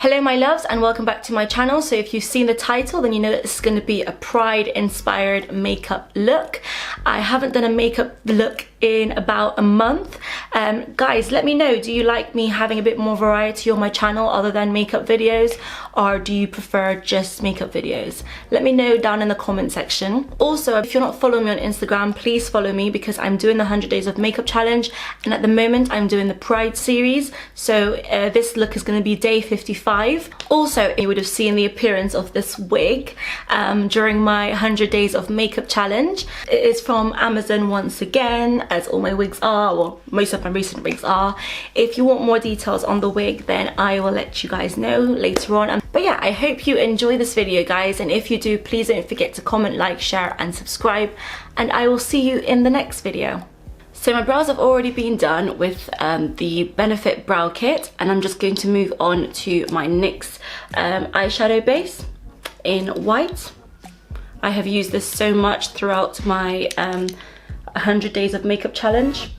Hello my loves and welcome back to my channel. So if you've seen the title, then you know that this is going to be a Pride inspired makeup look. I haven't done a makeup look in about a month. Guys, let me know, do you like me having a bit more variety on my channel other than makeup videos, or do you prefer just makeup videos? Let me know down in the comment section. Also, if you're not following me on Instagram, please follow me because I'm doing the 100 days of makeup challenge, and at the moment I'm doing the Pride series. So this look is going to be day 55. Also, you would have seen the appearance of this wig during my 100 days of makeup challenge. It is from Amazon once again, as all my wigs are, or most of my recent wigs are. If you want more details on the wig, then I will let you guys know later on. But yeah, I hope you enjoy this video, guys, and if you do, please don't forget to comment, like, share and subscribe, and I will see you in the next video. So my brows have already been done with the Benefit Brow Kit, and I'm just going to move on to my NYX eyeshadow base in white. I have used this so much throughout my 100 days of makeup challenge.